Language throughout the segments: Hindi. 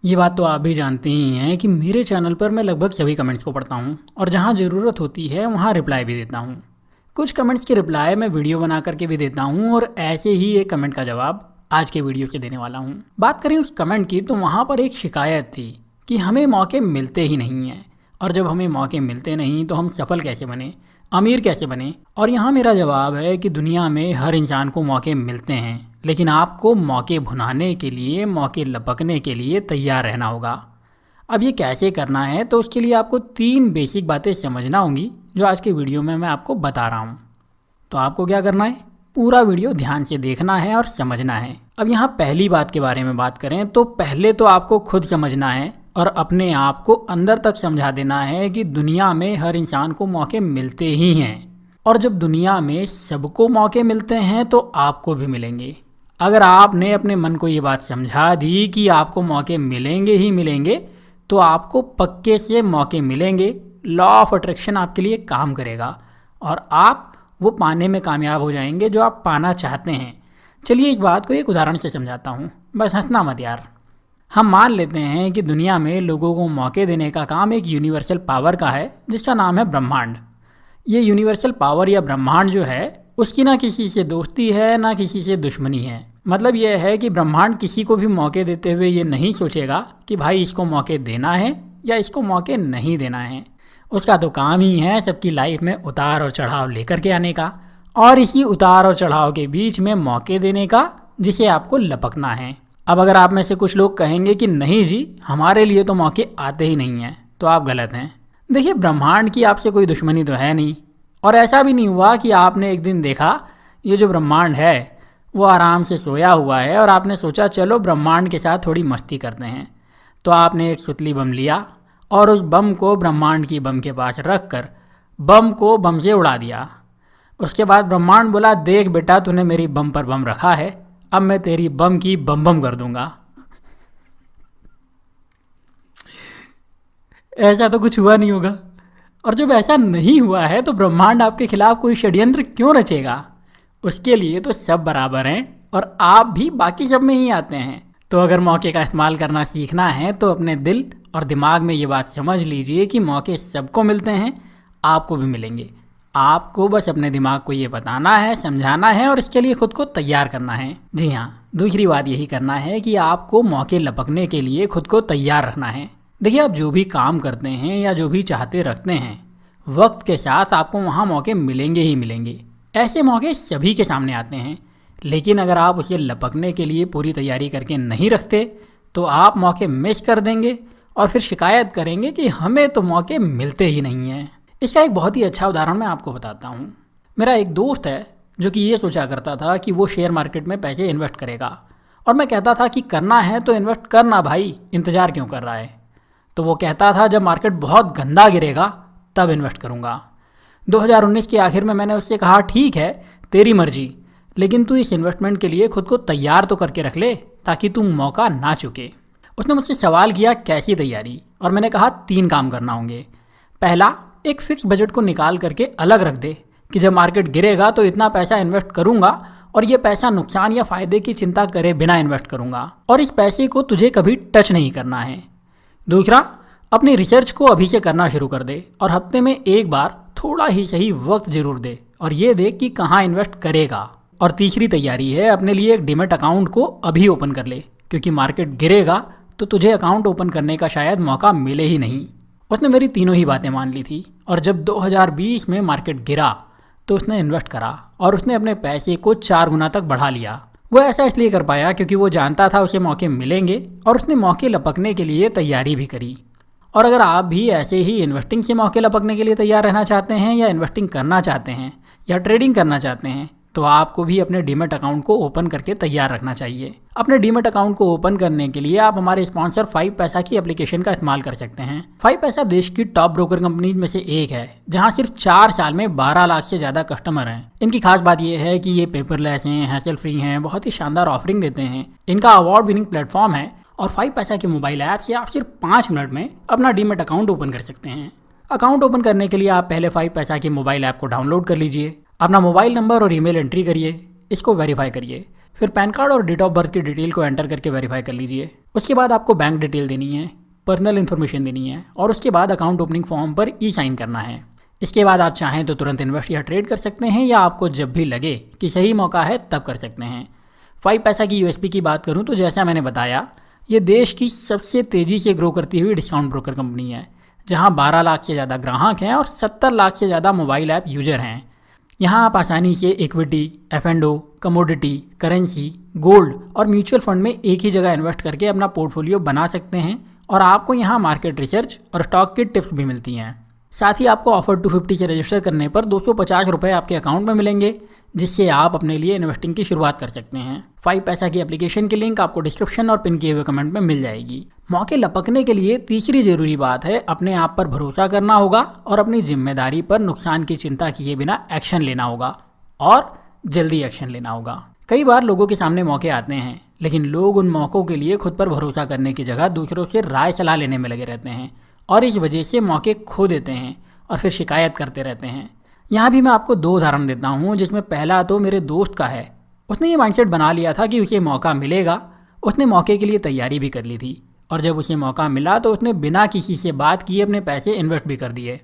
ये बात तो आप भी जानते ही हैं कि मेरे चैनल पर मैं लगभग सभी कमेंट्स को पढ़ता हूँ और जहाँ ज़रूरत होती है वहाँ रिप्लाई भी देता हूँ। कुछ कमेंट्स की रिप्लाई मैं वीडियो बना करके भी देता हूँ और ऐसे ही एक कमेंट का जवाब आज के वीडियो से देने वाला हूँ। बात करें उस कमेंट की तो वहाँ पर एक शिकायत थी कि हमें मौके मिलते ही नहीं हैं और जब हमें मौके मिलते नहीं तो हम सफल कैसे बने, अमीर कैसे बने। और यहाँ मेरा जवाब है कि दुनिया में हर इंसान को मौके मिलते हैं, लेकिन आपको मौके भुनाने के लिए, मौके लपकने के लिए तैयार रहना होगा। अब ये कैसे करना है तो उसके लिए आपको 3 बेसिक बातें समझना होंगी जो आज के वीडियो में मैं आपको बता रहा हूँ। तो आपको क्या करना है, पूरा वीडियो ध्यान से देखना है और समझना है। अब यहाँ पहली बात के बारे में बात करें तो पहले तो आपको खुद समझना है और अपने आप को अंदर तक समझा देना है कि दुनिया में हर इंसान को मौके मिलते ही हैं और जब दुनिया में सबको मौके मिलते हैं तो आपको भी मिलेंगे। अगर आपने अपने मन को ये बात समझा दी कि आपको मौके मिलेंगे ही मिलेंगे तो आपको पक्के से मौके मिलेंगे। लॉ ऑफ अट्रैक्शन आपके लिए काम करेगा और आप वो पाने में कामयाब हो जाएंगे जो आप पाना चाहते हैं। चलिए इस बात को एक उदाहरण से समझाता हूँ, बस हंसना मत यार। हम मान लेते हैं कि दुनिया में लोगों को मौके देने का काम एक यूनिवर्सल पावर का है जिसका नाम है ब्रह्मांड। ये यूनिवर्सल पावर या ब्रह्मांड जो है उसकी ना किसी से दोस्ती है ना किसी से दुश्मनी है। मतलब यह है कि ब्रह्मांड किसी को भी मौके देते हुए ये नहीं सोचेगा कि भाई इसको मौके देना है या इसको मौके नहीं देना है। उसका तो काम ही है सबकी लाइफ में उतार और चढ़ाव लेकर के आने का और इसी उतार और चढ़ाव के बीच में मौके देने का जिसे आपको लपकना है। अब अगर आप में से कुछ लोग कहेंगे कि नहीं जी हमारे लिए तो मौके आते ही नहीं हैं, तो आप गलत हैं। देखिए ब्रह्मांड की आपसे कोई दुश्मनी तो है नहीं और ऐसा भी नहीं हुआ कि आपने एक दिन देखा ये जो ब्रह्मांड है वो आराम से सोया हुआ है और आपने सोचा चलो ब्रह्मांड के साथ थोड़ी मस्ती करते हैं। तो आपने एक सुतली बम लिया और उस बम को ब्रह्मांड की बम के पास रख कर बम को बम से उड़ा दिया। उसके बाद ब्रह्मांड बोला देख बेटा तूने मेरी बम पर बम रखा है, अब मैं तेरी बम की बम बम कर दूंगा। ऐसा तो कुछ हुआ नहीं होगा। और जब ऐसा नहीं हुआ है तो ब्रह्मांड आपके खिलाफ कोई षड्यंत्र क्यों रचेगा। उसके लिए तो सब बराबर हैं और आप भी बाकी सब में ही आते हैं। तो अगर मौके का इस्तेमाल करना सीखना है तो अपने दिल और दिमाग में ये बात समझ लीजिए कि मौके सबको मिलते हैं, आपको भी मिलेंगे। आपको बस अपने दिमाग को ये बताना है, समझाना है और इसके लिए खुद को तैयार करना है। जी हाँ, दूसरी बात यही करना है कि आपको मौके लपकने के लिए खुद को तैयार रखना है। देखिए आप जो भी काम करते हैं या जो भी चाहते रखते हैं वक्त के साथ आपको वहाँ मौके मिलेंगे ही मिलेंगे। ऐसे मौके सभी के सामने आते हैं, लेकिन अगर आप उसे लपकने के लिए पूरी तैयारी करके नहीं रखते तो आप मौके मिस कर देंगे और फिर शिकायत करेंगे कि हमें तो मौके मिलते ही नहीं हैं। इसका एक बहुत ही अच्छा उदाहरण मैं आपको बताता हूँ। मेरा एक दोस्त है जो कि ये सोचा करता था कि वो शेयर मार्केट में पैसे इन्वेस्ट करेगा और मैं कहता था कि करना है तो इन्वेस्ट करना भाई, इंतज़ार क्यों कर रहा है। तो वो कहता था जब मार्केट बहुत गंदा गिरेगा तब इन्वेस्ट करूँगा। 2019 के आखिर में मैंने उससे कहा ठीक है तेरी मर्जी, लेकिन तू इस इन्वेस्टमेंट के लिए खुद को तैयार तो करके रख ले ताकि तू मौका ना चुके। उसने मुझसे सवाल किया कैसी तैयारी, और मैंने कहा 3 काम करना होंगे। पहला, एक फिक्स बजट को निकाल करके अलग रख दे कि जब मार्केट गिरेगा तो इतना पैसा इन्वेस्ट करूंगा और ये पैसा नुकसान या फ़ायदे की चिंता करे बिना इन्वेस्ट करूंगा और इस पैसे को तुझे कभी टच नहीं करना है। दूसरा, अपनी रिसर्च को अभी से करना शुरू कर दे और हफ्ते में एक बार थोड़ा ही सही वक्त जरूर दे और ये देख कि कहाँ इन्वेस्ट करेगा। और तीसरी तैयारी है अपने लिए एक डीमैट अकाउंट को अभी ओपन कर ले, क्योंकि मार्केट गिरेगा तो तुझे अकाउंट ओपन करने का शायद मौका मिले ही नहीं। उसने मेरी तीनों ही बातें मान ली थी और जब 2020 में मार्केट गिरा तो उसने इन्वेस्ट करा और उसने अपने पैसे को 4 गुना तक बढ़ा लिया। वो ऐसा इसलिए कर पाया क्योंकि वो जानता था उसे मौके मिलेंगे और उसने मौके लपकने के लिए तैयारी भी करी। और अगर आप भी ऐसे ही इन्वेस्टिंग से मौके लपकने के लिए तैयार रहना चाहते हैं या इन्वेस्टिंग करना चाहते हैं या ट्रेडिंग करना चाहते हैं तो आपको भी अपने डीमैट अकाउंट को ओपन करके तैयार रखना चाहिए। अपने डीमैट अकाउंट को ओपन करने के लिए आप हमारे स्पॉन्सर 5 पैसा की एप्लीकेशन का इस्तेमाल कर सकते हैं। 5 पैसा देश की टॉप ब्रोकर कंपनी में से एक है जहां सिर्फ 4 साल में 12 लाख से ज़्यादा कस्टमर हैं। इनकी खास बात यह है कि ये पेपरलेस हैं, हैसल फ्री हैं, बहुत ही शानदार ऑफरिंग देते हैं। इनका अवार्ड विनिंग प्लेटफॉर्म है और 5 पैसा के मोबाइल ऐप से आप सिर्फ 5 मिनट में अपना डीमैट अकाउंट ओपन कर सकते हैं। अकाउंट ओपन करने के लिए आप पहले 5 पैसा के मोबाइल ऐप को डाउनलोड कर लीजिए, अपना मोबाइल नंबर और ईमेल एंट्री करिए, इसको वेरीफाई करिए। फिर पैन कार्ड और डेट ऑफ बर्थ की डिटेल को एंटर करके वेरीफाई कर लीजिए। उसके बाद आपको बैंक डिटेल देनी है, पर्सनल इन्फॉर्मेशन देनी है और उसके बाद अकाउंट ओपनिंग फॉर्म पर ई साइन करना है। इसके बाद आप चाहें तो तुरंत इन्वेस्ट या ट्रेड कर सकते हैं, या आपको जब भी लगे कि सही मौका है तब कर सकते हैं। 5 पैसा की यूएसपी की बात करूं तो जैसा मैंने बताया, ये देश की सबसे तेज़ी से ग्रो करती हुई डिस्काउंट ब्रोकर कंपनी है, जहां 12 लाख से ज़्यादा ग्राहक हैं और 70 लाख से ज़्यादा मोबाइल ऐप यूजर हैं। यहाँ आप आसानी से equity, F&O, commodity, currency, gold और म्यूचुअल फंड में एक ही जगह इन्वेस्ट करके अपना पोर्टफोलियो बना सकते हैं और आपको यहाँ मार्केट रिसर्च और स्टॉक की टिप्स भी मिलती हैं। साथ ही आपको ऑफर 250 से रजिस्टर करने पर 250 रुपये आपके अकाउंट में मिलेंगे, जिससे आप अपने लिए इन्वेस्टिंग की शुरुआत कर सकते हैं। 5 पैसा की एप्लीकेशन की लिंक आपको डिस्क्रिप्शन और पिन किए हुए कमेंट में मिल जाएगी। मौके लपकने के लिए तीसरी जरूरी बात है, अपने आप पर भरोसा करना होगा और अपनी जिम्मेदारी पर नुकसान की चिंता किए बिना एक्शन लेना होगा और जल्दी एक्शन लेना होगा। कई बार लोगों के सामने मौके आते हैं, लेकिन लोग उन मौक़ों के लिए खुद पर भरोसा करने की जगह दूसरों से राय सलाह लेने में लगे रहते हैं और इस वजह से मौके खो देते हैं और फिर शिकायत करते रहते हैं। यहाँ भी मैं आपको 2 उदाहरण देता हूँ, जिसमें पहला तो मेरे दोस्त का है। उसने ये माइंडसेट बना लिया था कि उसे मौका मिलेगा। उसने मौके के लिए तैयारी भी कर ली थी और जब उसे मौका मिला तो उसने बिना किसी से बात किए अपने पैसे इन्वेस्ट भी कर दिए।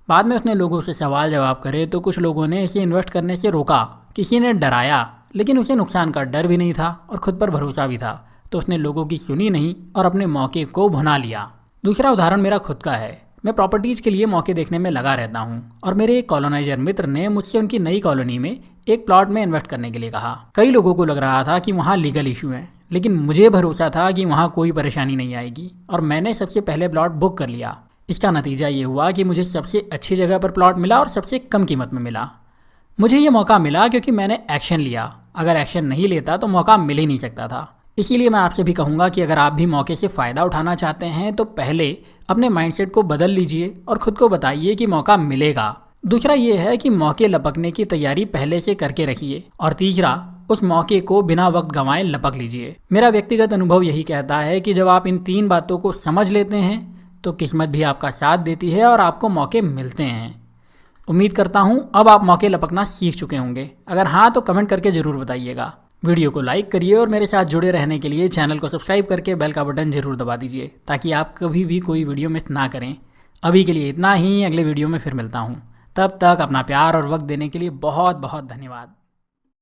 बाद में उसने लोगों से सवाल जवाब करे तो कुछ लोगों ने इसे इन्वेस्ट करने से रोका, किसी ने डराया, लेकिन उसे नुकसान का डर भी नहीं था और खुद पर भरोसा भी था, तो उसने लोगों की सुनी नहीं और अपने मौके को भुना लिया। दूसरा उदाहरण मेरा खुद का है। मैं प्रॉपर्टीज़ के लिए मौके देखने में लगा रहता हूँ और मेरे एक कॉलोनाइजर मित्र ने मुझसे उनकी नई कॉलोनी में एक प्लॉट में इन्वेस्ट करने के लिए कहा। कई लोगों को लग रहा था कि वहाँ लीगल इशू है, लेकिन मुझे भरोसा था कि वहाँ कोई परेशानी नहीं आएगी और मैंने सबसे पहले प्लॉट बुक कर लिया। इसका नतीजा ये हुआ कि मुझे सबसे अच्छी जगह पर प्लॉट मिला और सबसे कम कीमत में मिला। मुझे ये मौका मिला क्योंकि मैंने एक्शन लिया। अगर एक्शन नहीं लेता तो मौका मिल ही नहीं सकता था। इसीलिए मैं आपसे भी कहूँगा कि अगर आप भी मौके से फ़ायदा उठाना चाहते हैं तो पहले अपने माइंडसेट को बदल लीजिए और ख़ुद को बताइए कि मौका मिलेगा। दूसरा ये है कि मौके लपकने की तैयारी पहले से करके रखिए और तीसरा, उस मौके को बिना वक्त गंवाए लपक लीजिए। मेरा व्यक्तिगत अनुभव यही कहता है कि जब आप इन 3 बातों को समझ लेते हैं तो किस्मत भी आपका साथ देती है और आपको मौके मिलते हैं। उम्मीद करता हूँ अब आप मौके लपकना सीख चुके होंगे। अगर हाँ तो कमेंट करके ज़रूर बताइएगा। वीडियो को लाइक करिए और मेरे साथ जुड़े रहने के लिए चैनल को सब्सक्राइब करके बेल का बटन जरूर दबा दीजिए, ताकि आप कभी भी कोई वीडियो मिस ना करें। अभी के लिए इतना ही, अगले वीडियो में फिर मिलता हूँ। तब तक अपना प्यार और वक्त देने के लिए बहुत बहुत धन्यवाद।